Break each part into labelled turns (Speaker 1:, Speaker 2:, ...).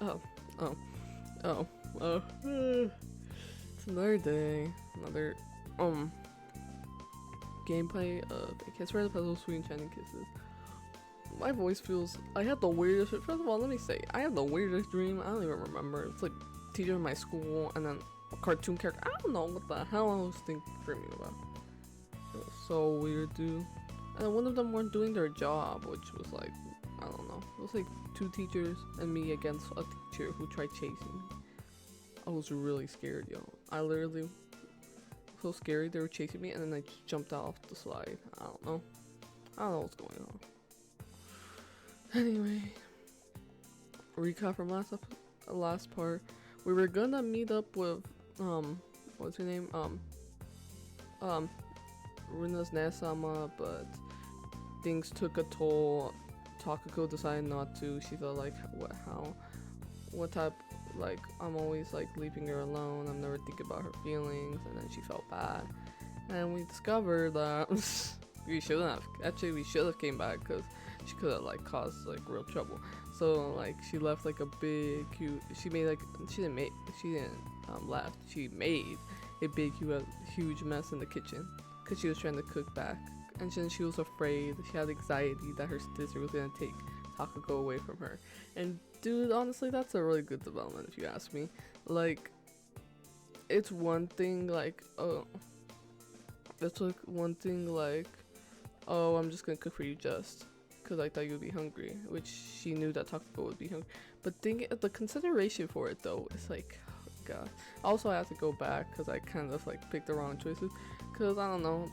Speaker 1: oh, it's another day, another gameplay of Kiss for the Petals, Sweet Enchanting Kisses. My voice feels, I had the weirdest, first of all, let me say, I had the weirdest dream. I don't even remember. It's like teacher in my school and then a cartoon character. I don't know what the hell I was dreaming about. It was so weird, dude. And then one of them weren't doing their job, which was like, I don't know. It was like 2 teachers and me against a teacher who tried chasing me. I was really scared, yo. I literally, so scary, they were chasing me and then I jumped off the slide. I don't know what's going on. Anyway, recap from last part. We were gonna meet up with what's her name, Runa's Nesama, but things took a toll. Takuko decided not to. She felt like, what type, like, I'm always like leaving her alone, I'm never thinking about her feelings, and then she felt bad. And we discovered that we should have came back because she could have like caused like real trouble. So like she left like a big she made a big huge mess in the kitchen because she was trying to cook back, and then she was afraid, she had anxiety that her sister was gonna take Takuko away from her. And dude, honestly, that's a really good development if you ask me. Like, it's one thing like, oh, I'm just gonna cook for you just because I thought you would be hungry, which she knew that Takuko would be hungry. But the consideration for it though is like, oh god. Also, I have to go back because I kind of like picked the wrong choices, because I don't know,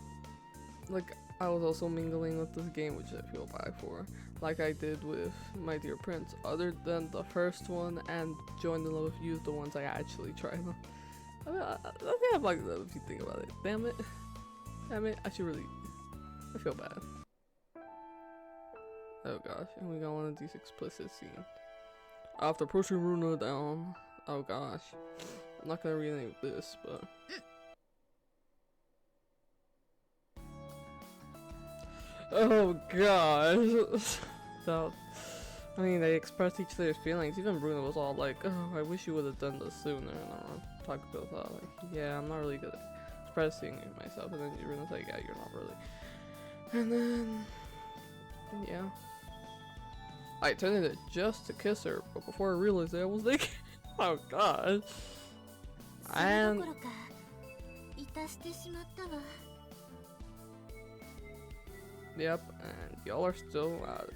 Speaker 1: like I was also mingling with this game, which I feel bad for, like I did with My Dear Prince. Other than the first one and Join the Love of You, the ones I actually tried on. I mean, I have like that if you think about it. Damn it, I feel bad. Oh gosh, and we got one of these explicit scenes. After pushing Runa down, oh gosh, I'm not gonna read any of this, but oh gosh. So, I mean, they expressed each other's feelings. Even Bruno was all like, oh, I wish you would have done this sooner. And Takuko thought like, yeah, I'm not really good at expressing myself. And then Bruno's like, yeah, you're not really. And then, yeah, I intended just to kiss her, but before I realized I was like, oh god. And yep, and y'all are still at it.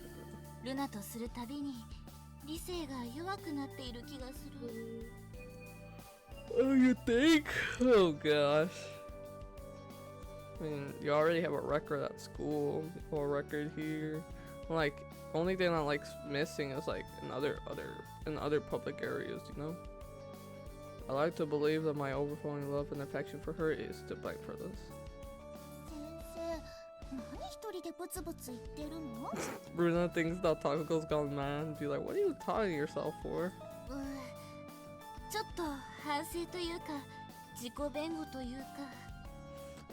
Speaker 1: Oh, you think? Oh gosh. I mean, you already have a record at school, or a record here. Like, only thing I like missing is like in other public areas, you know. I like to believe that my overflowing love and affection for her is to fight for this. Bruna thinks that Takuko's gone mad and be like, what are you talking to yourself for?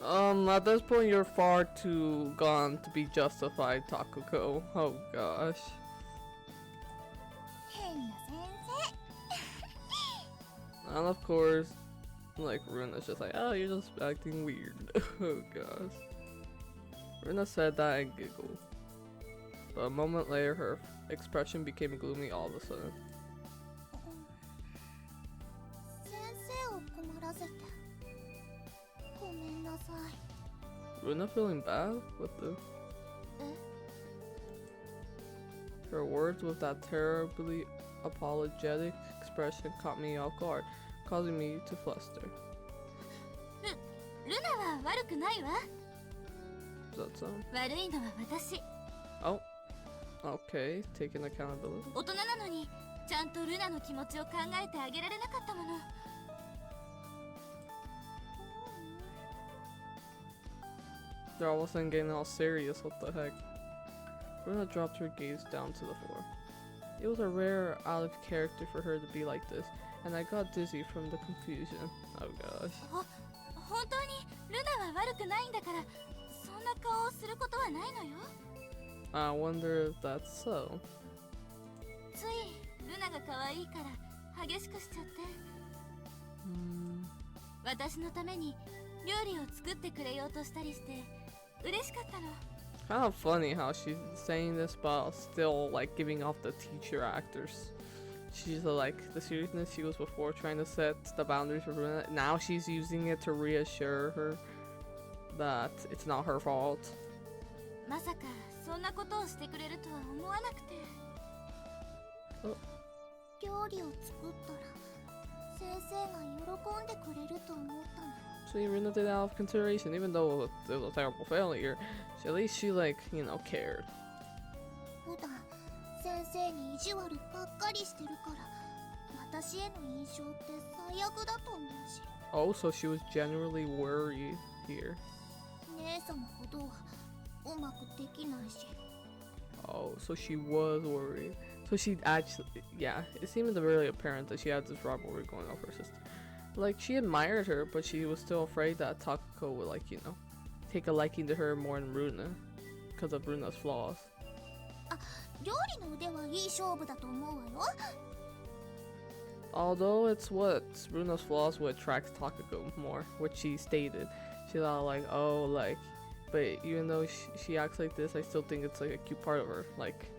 Speaker 1: At this point you're far too gone to be justified, Takuko. Oh gosh. And of course, like, Runa's just like, oh, you're just acting weird. Oh gosh. Runa said that and giggled. But a moment later, her expression became gloomy all of a sudden. Runa feeling bad? What the? Her words with that terribly apologetic expression caught me off guard, causing me to fluster. Is that so? Oh, okay, taking accountability. They're all of a sudden getting all serious, what the heck? Runa dropped her gaze down to the floor. It was a rare out of character for her to be like this, and I got dizzy from the confusion. Oh gosh. I wonder if that's so.
Speaker 2: 可愛いから激しくしちゃって。私のために料理を作ってくれようとしたりして嬉しかったの。
Speaker 1: Kind of funny how she's saying this but still like giving off the teacher actors. She's like the seriousness she was before trying to set the boundaries for Runa. Now she's using it to reassure her that it's not her fault.
Speaker 2: まさかそんなことをしてくれるとは思わなくて。料理を作ったら先生が喜んでくれると思ったの。
Speaker 1: So Runa did it out of consideration, even though it was a terrible failure. At least she like, you know, cared.
Speaker 2: 普段先生に意地悪ばっかりしてるから私への印象って最悪だと思うし。
Speaker 1: Oh, so she was generally worried here.
Speaker 2: 姉さんのことはうまくできないし。
Speaker 1: Oh, so she was worried. So she actually, yeah, it seemed really apparent that she had this rivalry going on with her sister. Like, she admired her, but she was still afraid that Takako would, like, you know, take a liking to her more than Runa because of Runa's flaws.
Speaker 2: 料理の腕はいい勝負だと思うわよ。
Speaker 1: Although it's what Runa's flaws would attract Takako more, which she stated. She thought like, oh, like, but even though she acts like this, I still think it's like a cute part of her. Like,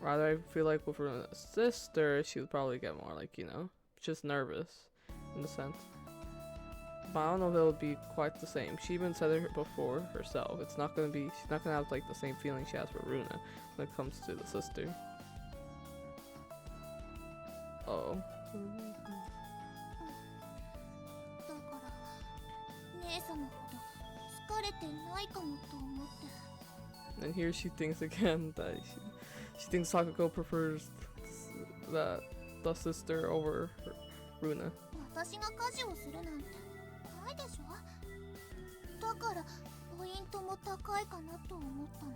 Speaker 1: rather I feel like with Runa's sister, she would probably get more like, you know, just nervous in a sense. But I don't know if it would be quite the same. She even said it before herself. It's not gonna be, she's not gonna have like the same feeling she has for Runa when it comes to the sister. Oh.
Speaker 2: だから姉様ほど疲れてないかもと思って。
Speaker 1: And here she thinks again that she thinks Takako prefers the sister over Runa.
Speaker 2: 私が家事をするなんてないでしょ。だからポイントも高いかなと思ったの。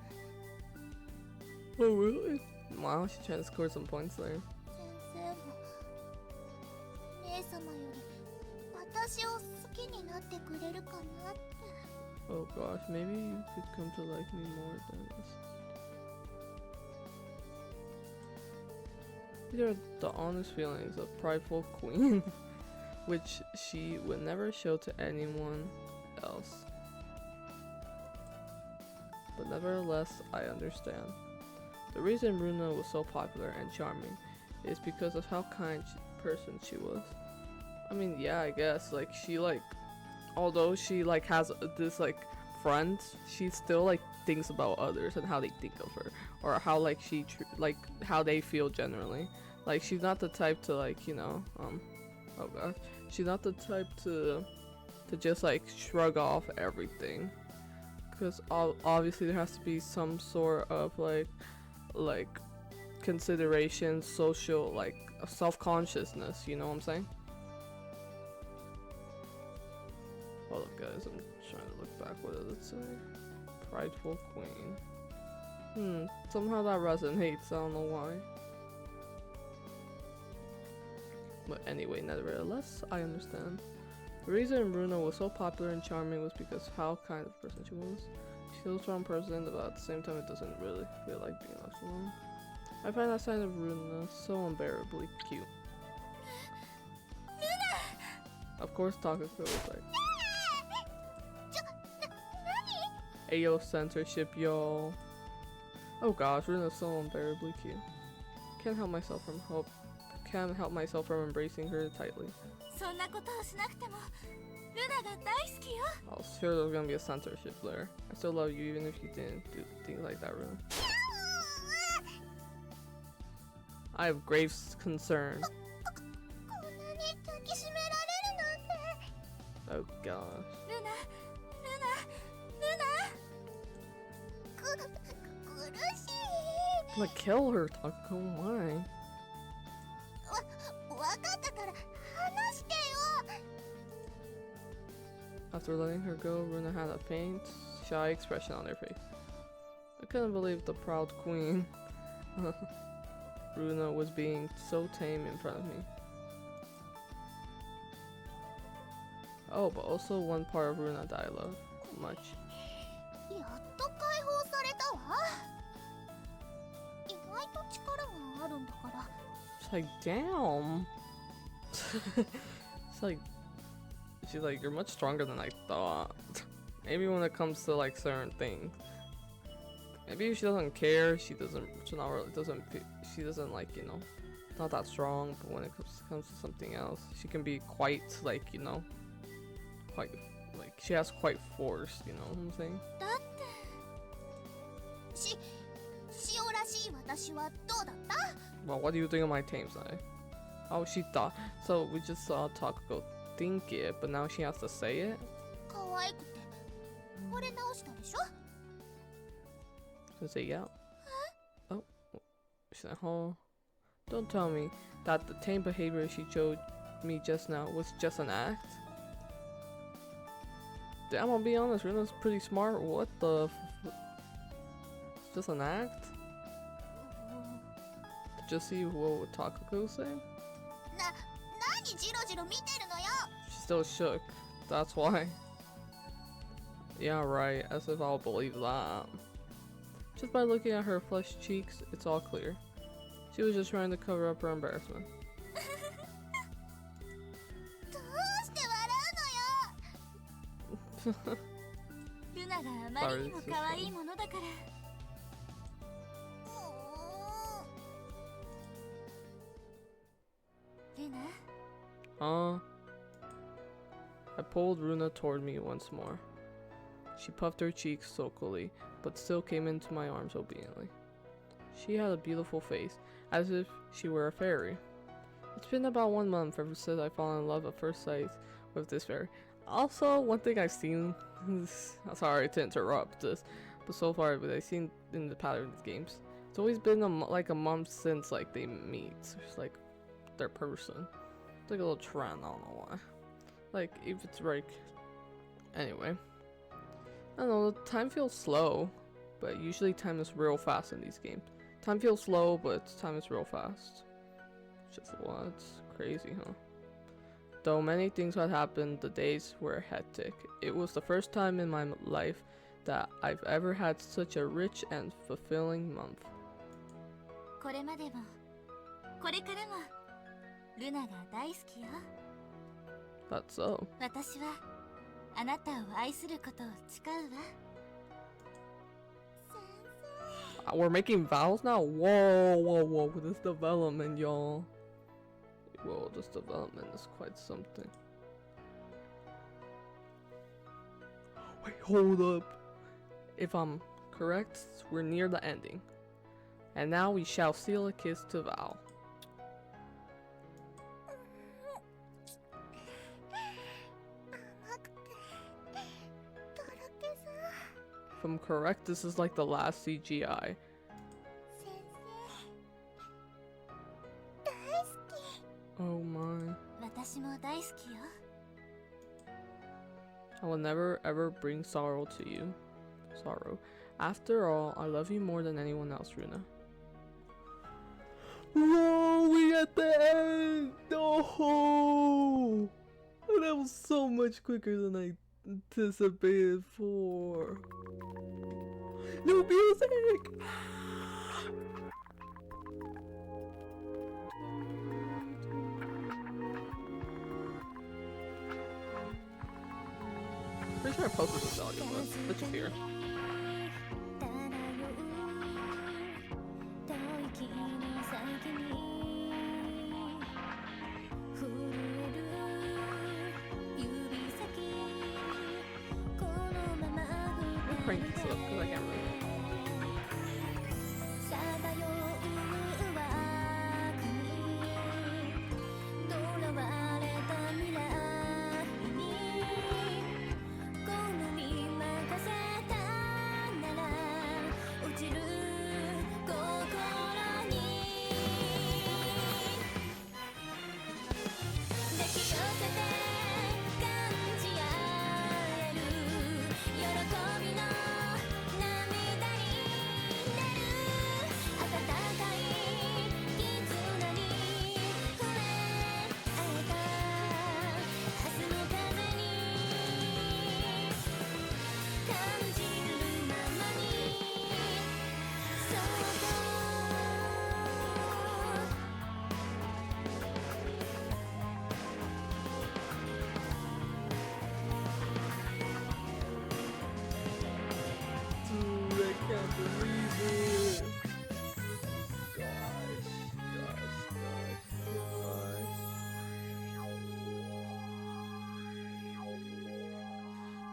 Speaker 1: Oh really? Wow, she's trying to score some points there.
Speaker 2: 先生も姉様より私を好きになってくれるかなって。
Speaker 1: Oh gosh, maybe you could come to like me more than this. These are the honest feelings of Prideful Queen, which she would never show to anyone else. But nevertheless, I understand. The reason Runa was so popular and charming is because of how kind person she was. I mean, yeah, I guess, like, she, like, although she, like, has this, like, friend, she still, like, thinks about others and how they think of her, or how, like, like, how they feel generally. Like, she's not the type to, like, you know, oh gosh, she's not the type to just, like, shrug off everything, because obviously there has to be some sort of, like, consideration, social, like, self-consciousness, you know what I'm saying? Hold up, guys, I'm trying to look back. What does it say? Prideful Queen. Somehow that resonates, I don't know why. But anyway, nevertheless, I understand. The reason Runa was so popular and charming was because of how kind of person she was. She's a strong person, but at the same time it doesn't really feel like being left alone. I find that side of Runa so unbearably cute. Of course Takako was like, Ayo, censorship, y'all. Oh gosh, Runa's so unbearably cute. Can't help myself from embracing her tightly. I was sure there was gonna be a censorship there. I still love you even if you didn't do things like that, Runa. I have grave concern. Oh gosh. Like, kill her, Takako, why? After letting her go, Runa had a faint, shy expression on her face. I couldn't believe the proud queen Runa was being so tame in front of me. Oh, but also one part of Runa that I love much. It's like, damn. It's like, she's like, you're much stronger than I thought. Maybe when it comes to like certain things. Maybe she doesn't care. She doesn't like, you know, not that strong. But when it comes to something else, she can be quite like, you know, quite like she has quite force. You know what I'm saying?
Speaker 2: しおらしい私はどうだった？
Speaker 1: Well, what do you think of my tame side? Oh, she thought. So we just saw Takuko think it, but now she has to say it.
Speaker 2: 可愛くて惚れ直したでしょ？
Speaker 1: And say yeah. Oh, she said, "Huh? Don't tell me that the tame behavior she showed me just now was just an act." Damn, I'll be honest, Runa's pretty smart. What the? It's just an act. Just see what would Takuko say.
Speaker 2: 何ジロジロ見てるのよ。
Speaker 1: She's still shook. That's why. Yeah, right. As if I'll believe that. Just by looking at her flushed cheeks, it's all clear. She was just trying to cover up her embarrassment.
Speaker 2: どうして笑うのよ。ルナがあまりにも可愛いものだから。ルナ。
Speaker 1: I pulled Runa toward me once more. She puffed her cheeks sulkily, but still came into my arms obediently. She had a beautiful face, as if she were a fairy. It's been about 1 month ever since I fell in love at first sight with this fairy. Also, one thing I've seen, sorry to interrupt this, but so far what I've seen in the pattern of these games, it's always been like a month since like they meet. It's like their person. It's like a little trend, I don't know why. Like if it's like, anyway. I don't know, time feels slow, but usually time is real fast in these games. Time feels slow, but time is real fast. Just what? Crazy, huh? Though many things had happened, the days were hectic. It was the first time in my life that I've ever had such a rich and fulfilling month.
Speaker 2: これまでも、これからも、ルナが大好きよ。
Speaker 1: That's so.
Speaker 2: 私はあなたを愛することを誓うわ。
Speaker 1: We're making vows now? Whoa, this development, y'all. Whoa, this development is quite something. Wait, hold up. If I'm correct, we're near the ending. And now we shall seal a kiss to vow. If I'm correct, this is like the last CGI. Oh my.
Speaker 2: 私も大好きよ。
Speaker 1: I will never ever bring sorrow to you. Sorrow. After all, I love you more than anyone else, Runa. Whoa, we at the end! No! That was so much quicker than I anticipated for. New music! Pretty sure I posted this audio, but let's hear. Crank this up because I can't really.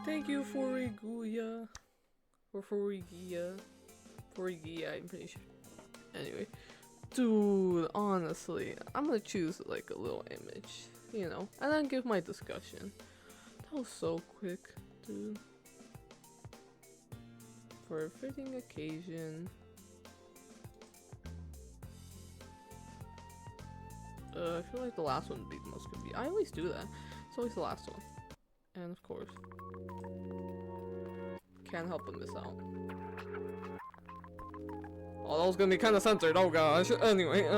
Speaker 1: Thank you for Iguya. Or for Igia. For Igia, I'm pretty sure. Anyway. Dude, honestly, I'm gonna choose like a little image, you know, and then give my discussion. That was so quick, dude. For a fitting occasion. I feel like the last one would be the most convenient. I always do that. It's always the last one. And of course, can't help but miss out. Oh, that was gonna be kind of censored. Oh gosh. Anyway,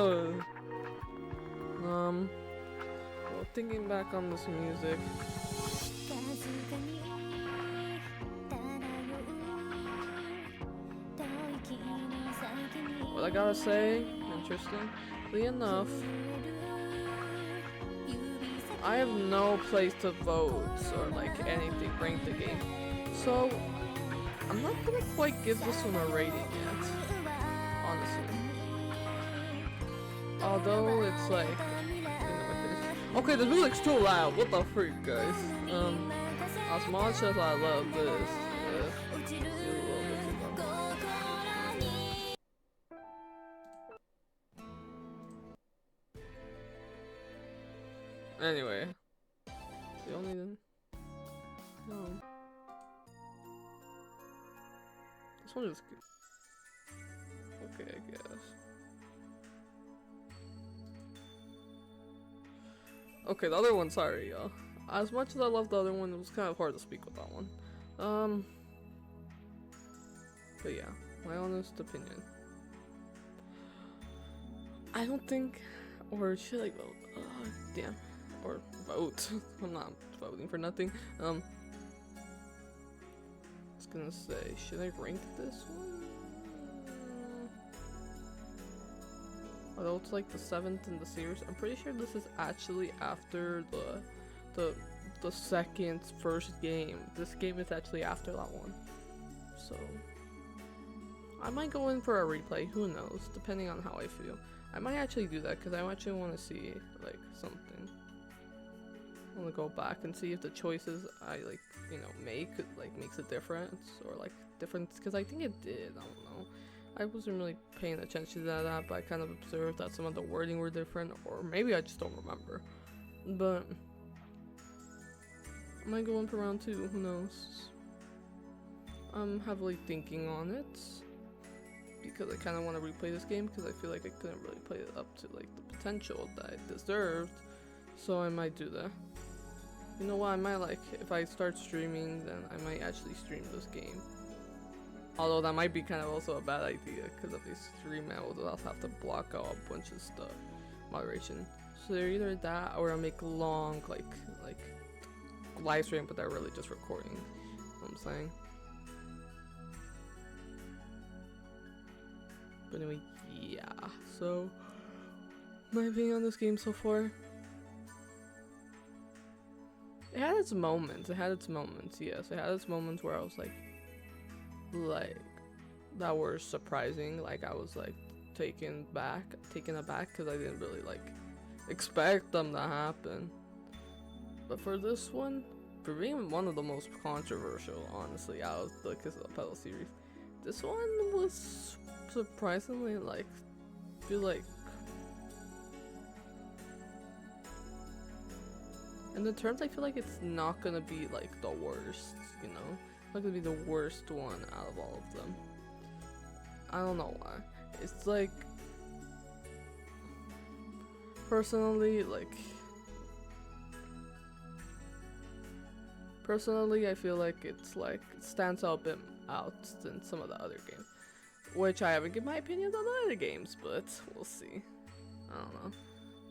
Speaker 1: well, thinking back on this music. What I gotta say, interestingly enough, I have no place to vote or like anything ranked the game, so I'm not gonna quite give this one a rating yet, honestly. Although it's like, okay, the music's too loud. What the freak, guys? As much as I love this, it's a little bit too loud. Anyway, the only then. No. This one is good. Okay, I guess. Okay, the other one, sorry, y'all. As much as I love the other one, it was kind of hard to speak with that one. But yeah, my honest opinion. I don't think, or should I vote? Damn. Or vote. I'm not voting for nothing. I was gonna say, should I rank this one? Although it's like the 7th in the series, I'm pretty sure this is actually after the first game. This game is actually after that one. So I might go in for a replay, who knows, depending on how I feel. I might actually do that because I actually want to see like something. I want to go back and see if the choices I like, you know, makes a difference or like difference, because I think it did. I don't know. I wasn't really paying attention to that, but I kind of observed that some of the wording were different, or maybe I just don't remember. But I might go in for round 2, who knows? I'm heavily thinking on it because I kind of want to replay this game because I feel like I couldn't really play it up to like the potential that it deserved. So I might do that. You know what, I might like, if I start streaming, then I might actually stream this game. Although that might be kind of also a bad idea, because if they stream it, I'll also have to block out a bunch of stuff. Moderation. So they're either that, or I'll make long, like live stream, but they're really just recording. You know what I'm saying? But anyway, yeah. So, my opinion on this game so far. It had its moments. Yes, it had its moments where I was like that were surprising. Like I was like taken aback because I didn't really like expect them to happen. But for this one, for being one of the most controversial, honestly, out of the Kiss of the Petals series, this one was surprisingly like, feel like. In the terms, I feel like it's not gonna be like the worst, you know? It's not gonna be the worst one out of all of them. I don't know why. It's like, personally, I feel like it's like, it stands out a bit out than some of the other games. Which I haven't given my opinions on the other games, but we'll see. I don't know.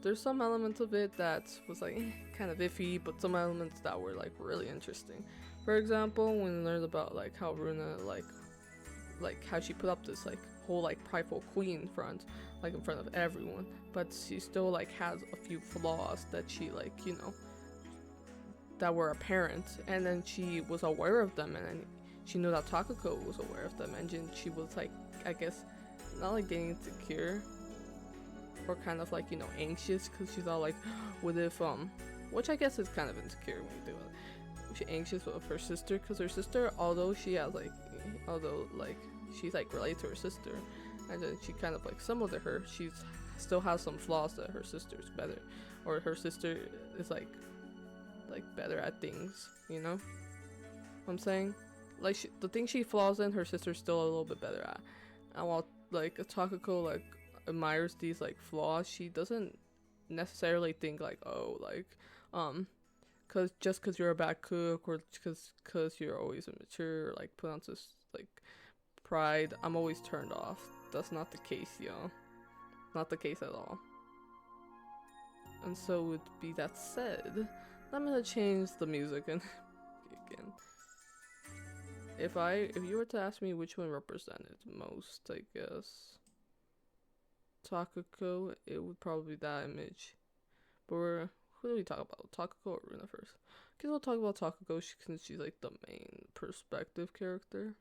Speaker 1: There's some elements of it that was like kind of iffy, but some elements that were like really interesting. For example, when we learned about like how Runa like how she put up this like whole like prideful queen front, like in front of everyone, but she still like has a few flaws that she like, you know, that were apparent, and then she was aware of them, and then she knew that Takako was aware of them, and then she was like, I guess, not like getting insecure, or kind of like, you know, anxious, because she thought like, what if which I guess is kind of insecure when you do it. anxious with her sister, because her sister, although she's like related to her sister, and then she kind of like similar to her, she's still has some flaws that her sister's better, or her sister is like better at things, you know what I'm saying? Like the thing she flaws in, her sister's still a little bit better at. And while like Takako like admires these like flaws, she doesn't necessarily think like, oh, like cause you're a bad cook, or cause you're always immature, or like put on this like pride, I'm always turned off. That's not the case, yo. Not the case at all. And so with be that said, I'm gonna change the music and again. If you were to ask me which one represented most, I guess Takako, it would probably be that image. But who do we talk about? Takako or Runa first? I guess we'll talk about Takako since she's like the main perspective character.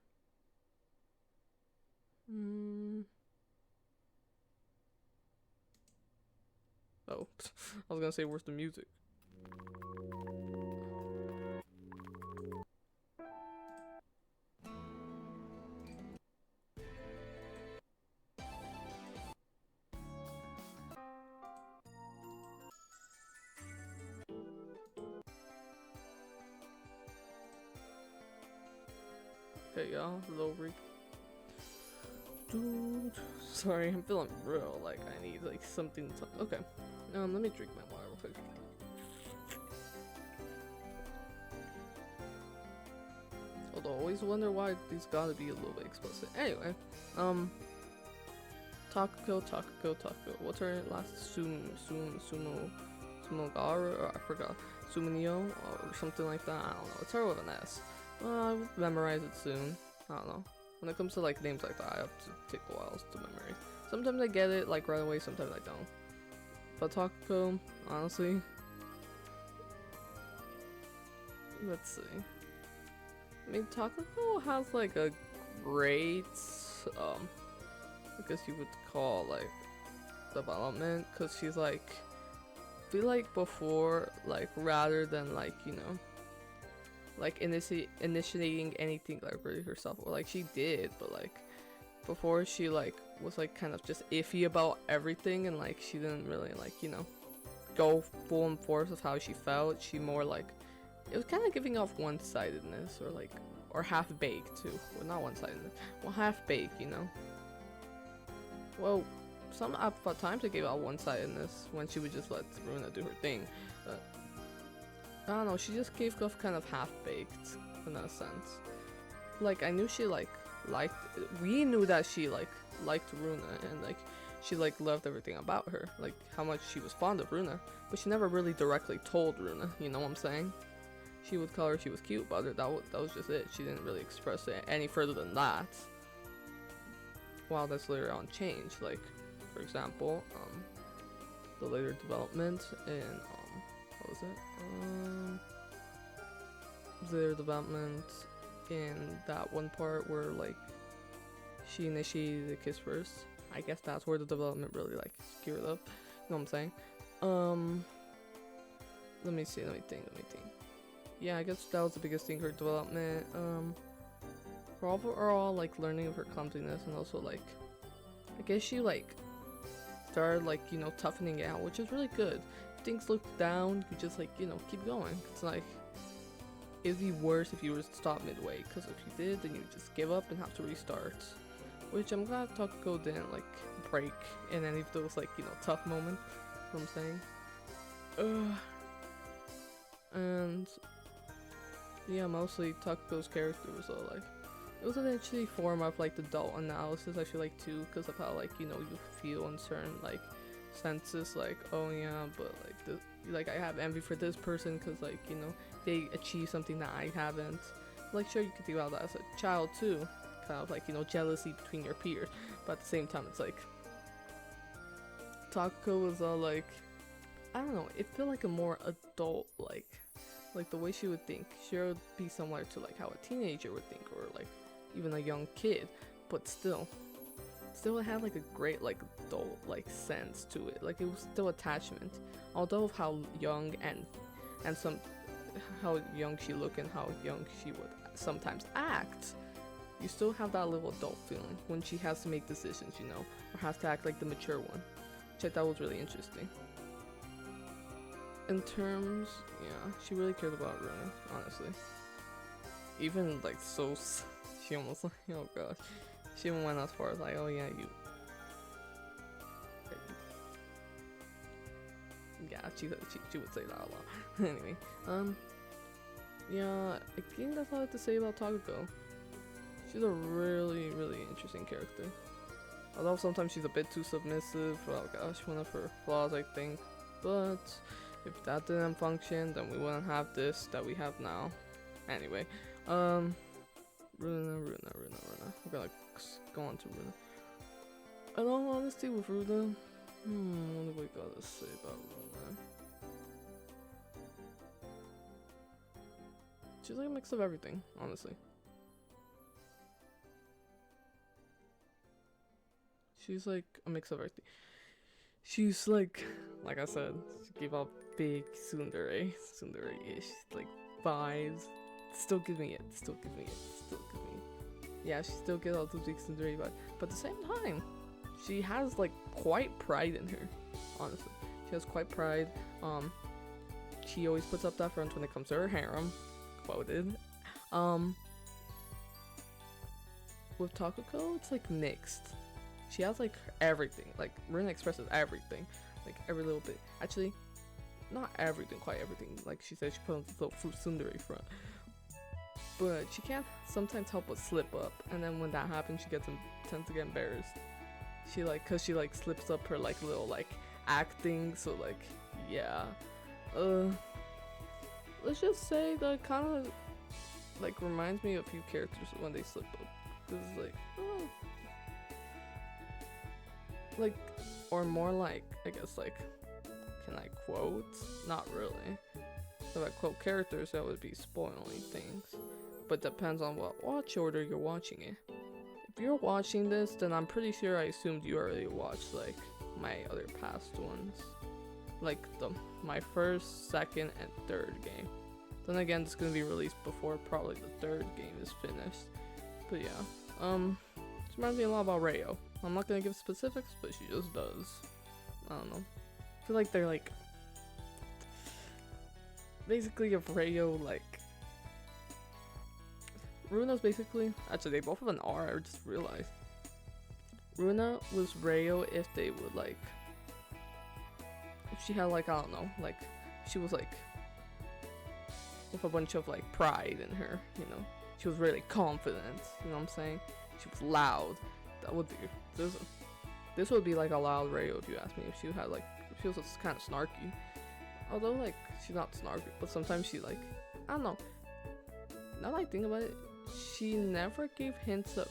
Speaker 1: Oh, I was gonna say, where's the music? Okay, y'all, little Dude, sorry, I'm feeling real like I need like something to. Okay, let me drink my water real quick. Although I always wonder why these gotta be a little bit explicit. Anyway, Takako. What's her last Sumogara? Or I forgot. Sumunio or something like that. I don't know. It's her with an S. I'll memorize it soon. I don't know. When it comes to like names like that, I have to take a while to memorize. Sometimes I get it like right away, sometimes I don't. But Takako, honestly, let's see. I mean, Takako has like a great, I guess you would call like development, cause she's like, I feel like before, like rather than like, you know, like initiating anything like really herself, or like she did, but like before she like was like kind of just iffy about everything, and like she didn't really like, you know, go full in force of how she felt. She more like, it was kind of giving off one-sidedness, or like, or half-baked too. Well, not one-sidedness, well, half-baked, you know. Well, some at times it gave out one-sidedness when she would just let Runa do her thing, but I don't know, she just gave off kind of half-baked in that sense. Like, I knew she like liked, we knew that she like liked Runa, and like she like loved everything about her, like how much she was fond of Runa, but she never really directly told Runa, you know what I'm saying? She would tell her she was cute, but that was just it. She didn't really express it any further than that. While that's later on changed, like for example, the later development in what was it? Later development in that one part where like she initiated the kiss first. I guess that's where the development really like geared up. You know what I'm saying? Let me think. Yeah, I guess that was the biggest thing, her development. Her overall like learning of her clumsiness, and also like I guess she like started like, you know, toughening out, which is really good. If things look down, you just like, you know, keep going. It's like, it'd be worse if you were to stop midway, because if you did, then you just give up and have to restart. Which I'm glad Takako didn't like break in any of those like, you know, tough moments. You know what I'm saying? And yeah, mostly Tako's character was all like, it was an interesting form of like the adult analysis, I feel like, too, because of how like, you know, you feel in certain like senses, like, oh yeah, but like this, like I have envy for this person because like, you know, they achieve something that I haven't. Like, sure, you could think about that as a child too, kind of like, you know, jealousy between your peers, but at the same time it's like Takako was all like, I don't know, it felt like a more adult, like the way she would think. She would be similar to like how a teenager would think, or like even a young kid, but still it had like a great like adult like sense to it. Like it was still attachment, although of how young and some how young she looked and how young she would sometimes act, you still have that little adult feeling when she has to make decisions, you know, or has to act like the mature one, which I thought was really interesting. In terms, yeah, she really cared about Runa, honestly. Even like so, she almost like, oh gosh, she even went as far as like, oh yeah, you. Yeah, she would say that a lot. Anyway, yeah, I think that's all I have to say about Takuko. She's a really, really interesting character. Although sometimes she's a bit too submissive. Oh gosh, one of her flaws, I think. But if that didn't function, then we wouldn't have this that we have now. Anyway, Runa. We're gonna go on to Runa. In all honesty, with Runa, what do we gotta say about Runa? She's like a mix of everything, honestly. She's like a mix of everything. She's like I said, she gave off big tsundere-ish, like vibes. Still give me it. Yeah, she still gets all those big tsundere vibes. But at the same time, she has like quite pride in her. Honestly, she has quite pride. She always puts up that front when it comes to her harem. Quoted. With Takuko, it's like mixed. She has like everything. Like Runa expresses everything, like every little bit. Actually, not everything, quite everything. Like she said, she put on this little fruit tsundere front, but she can't sometimes help but slip up. And then when that happens, she tends to get embarrassed. She like, cause she like slips up her like little like acting. So like, yeah. Let's just say that kind of like reminds me of a few characters when they slip up. Cause like, like, or more like, I guess like, can I quote? Not really. If I quote characters, that would be spoiling things. But depends on what watch order you're watching it. If you're watching this, then I'm pretty sure I assumed you already watched like my other past ones. Like my first, second, and third game. Then again, it's gonna be released before probably the third game is finished. But yeah, this reminds me a lot about Rayo. I'm not gonna give specifics, but she just does. I don't know. I feel like they're like basically if Rayo like Runa's basically actually they both have an R. I just realized Runa was Rayo if they would like if she had like I don't know like she was like with a bunch of like pride in her, you know. She was really confident, you know what I'm saying? She was loud. That would be this would be like a loud Rayo if you ask me. If she had like if she was kind of snarky, although like she's not snarky, but sometimes she like I don't know. Now that I think about it, she never gave hints of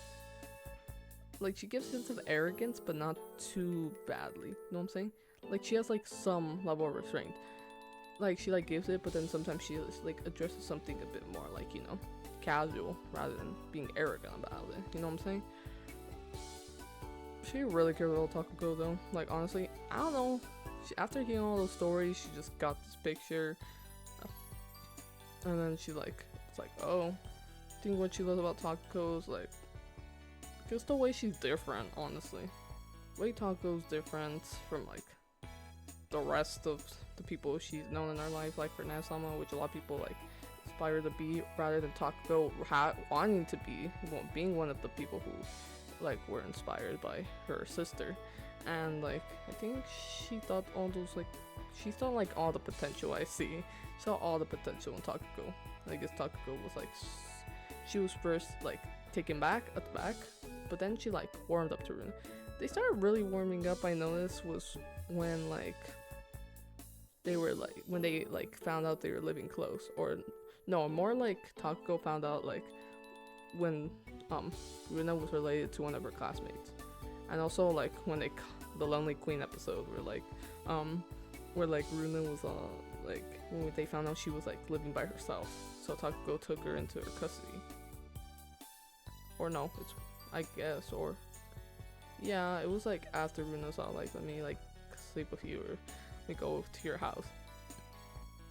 Speaker 1: like she gives hints of arrogance, but not too badly. You know what I'm saying? Like she has like some level of restraint. Like she like gives it, but then sometimes she just, like addresses something a bit more like, you know, casual rather than being arrogant about it. You know what I'm saying? She really cares about Takuko though. Like honestly, I don't know. After hearing all those stories, she just got this picture, and then she like it's like, oh, I think what she loves about Takuko is like just the way she's different. Honestly, the way Takuko's different from like the rest of the people she's known in her life, like for Nasama, which a lot of people like aspire to be, rather than Takuko wanting to be, being one of the people who like were inspired by her sister. And like I think she thought all those like she saw like all the potential I see. She saw all the potential in Takuko. I guess Takuko was like she was first like taken back at the back, but then she like warmed up to Runa. They started really warming up, I noticed, was when like they were like when they like found out they were living close, or no, more like Takuko found out like when Runa was related to one of her classmates. And also like when the Lonely Queen episode where like Runa was like when they found out she was like living by herself, so Takuko took her into her custody. Or no, it's I guess, or yeah, it was like after Runa saw like let me like sleep with you or let me go to your house.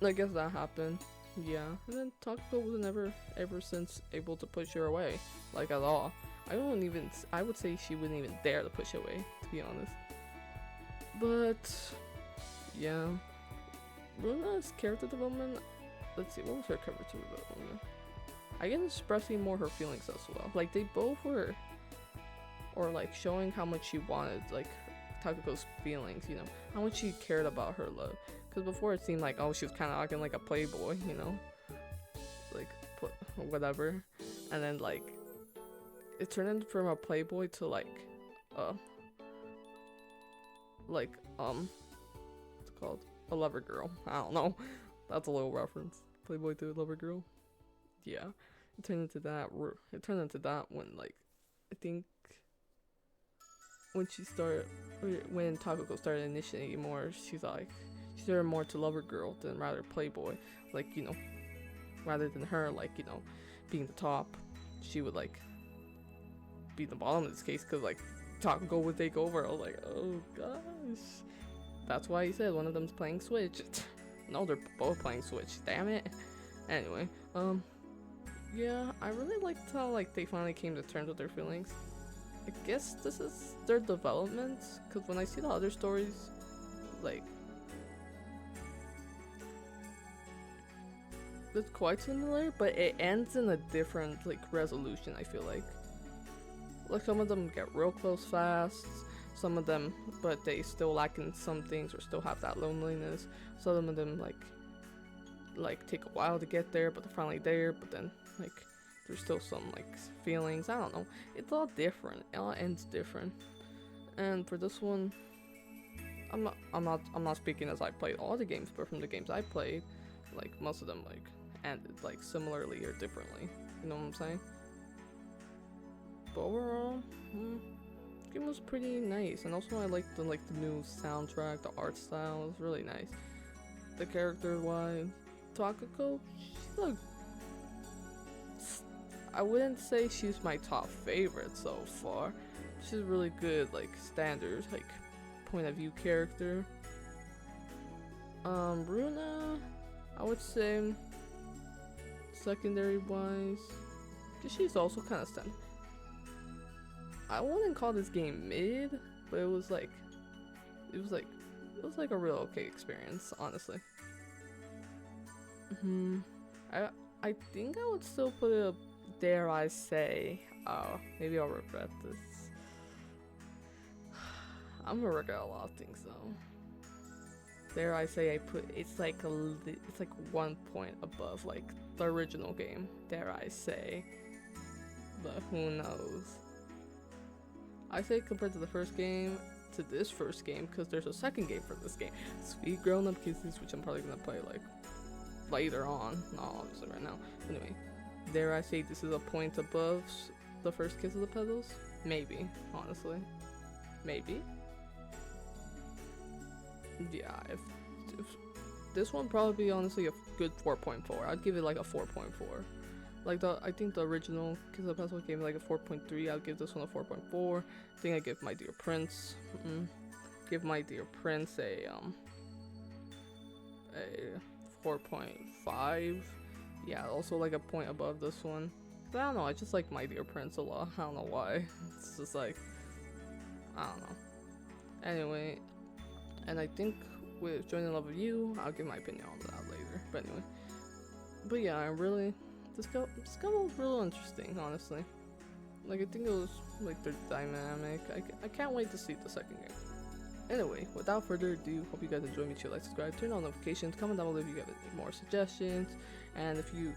Speaker 1: I guess that happened. Yeah, and then Taco was never ever since able to push her away, like at all. I would say she wouldn't even dare to push away, to be honest. But yeah, Luna's character development. Let's see, what was her character development? I guess expressing more her feelings as well. Like they both were, or like showing how much she wanted, like Takuko's feelings. You know, how much she cared about her love. Because before it seemed like, oh, she was kind of acting like a playboy, you know, like whatever, and then like it turned into from a playboy to uh, what's it called, a lover girl. I don't know. That's a little reference. Playboy to a lover girl. Yeah, it turned into that. It turned into that when like I think when when Takuko started initiating more, she's like. She turned more to lover girl than rather playboy, like, you know, rather than her, like, you know, being the top, she would like be the bottom in this case, because like Taco would take over. I was like, oh gosh, that's why he said one of them's playing Switch. No, they're both playing Switch, damn it. Anyway, yeah, I really liked how like they finally came to terms with their feelings. I guess this is their development, because when I see the other stories, like it's quite similar, but it ends in a different like resolution. I feel like some of them get real close fast, some of them, but they still lack in some things or still have that loneliness. Some of them like take a while to get there, but they're finally there. But then like there's still some like feelings. I don't know. It's all different. It all ends different. And for this one, I'm not speaking as I played all the games, but from the games I played, like most of them like ended like similarly or differently. You know what I'm saying? But overall, the game was pretty nice, and also I liked the new soundtrack, the art style was really nice. The character wise, Takuko, she's like, I wouldn't say she's my top favorite so far. She's a really good like standard like point of view character. Bruna, I would say secondary wise, cause she's also kind of standard. I wouldn't call this game mid, but it was like a real okay experience, honestly. I think I would still put it, dare I say, maybe I'll regret this. I'm gonna regret a lot of things though. Dare I say it's like 1 point above like the original game, dare I say. But who knows? I say compared to the first game to this first game, because there's a second game for this game, Sweet Grown Up Kisses, which I'm probably gonna play like later on, not obviously right now. Anyway, dare I say this is a point above the first Kiss of the Petals? Maybe, honestly, maybe. Yeah, if this one probably be honestly a good 4.4. I'd give it like a 4.4. Like I think the original Kiss of the Petals gave me like a 4.3. I'll give this one a 4.4. I think I give My Dear Prince. Give My Dear Prince a 4.5. Yeah, also like a point above this one. But I don't know. I just like My Dear Prince a lot. I don't know why. It's just like, I don't know. Anyway, and I think with Joining Love with You, I'll give my opinion on that later. But anyway, but yeah, I really. This game was real interesting, honestly. Like, I think it was, like, they're dynamic. I can't wait to see the second game. Anyway, without further ado, hope you guys enjoy. Make sure you like, subscribe, turn on notifications, comment down below if you have any more suggestions, and if you,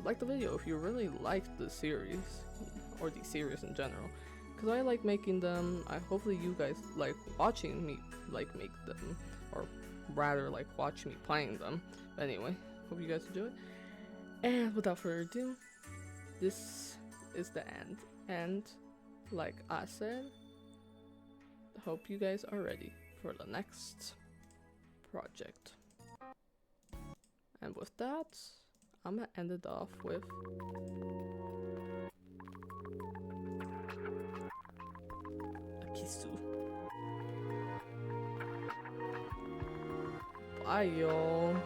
Speaker 1: like the video, if you really liked the series, or the series in general, because I like making them. Hopefully you guys like watching me, like, make them, or rather, like, watch me playing them. But anyway, hope you guys enjoy. And without further ado, this is the end. And like I said, hope you guys are ready for the next project. And with that, I'm gonna end it off with a kisu. Bye, y'all.